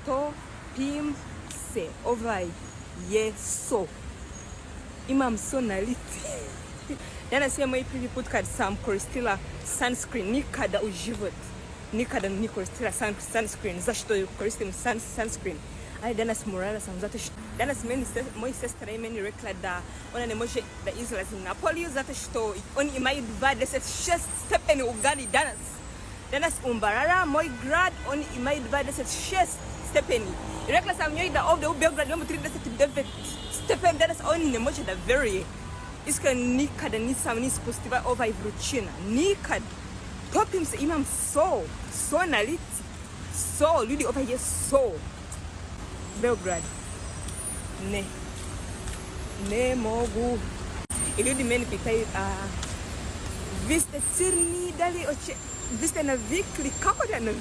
topimse. Ovaj je so. Imam so na lici. Danas je moj prvi put kad sam koristila sunscreen. Nikada u život. Nikada ni koristila sunscreen. Zašto koristim sunscreen? Ali danas morala sam zato što danas moja sestra je meni rekla da ona ne može da izlazi na polju zato što oni imaju 26 stepeni u gradu danas. Danas u Mbarara, moj grad, oni imaju 26 stepeni. I rekla sam njoj da ovdje u Beogradu imamo 39 stepeni, danas oni ne može da veruje. Iskreno nikada nisam ni spustiva ovaj vrućina. Nikad. Topim se, imam so na lici. Ljudi, ovaj je so. Beograd. Ne mogu. I ljudi meni pitaju, vi ste crni, vi ste navikli, kako da navikli?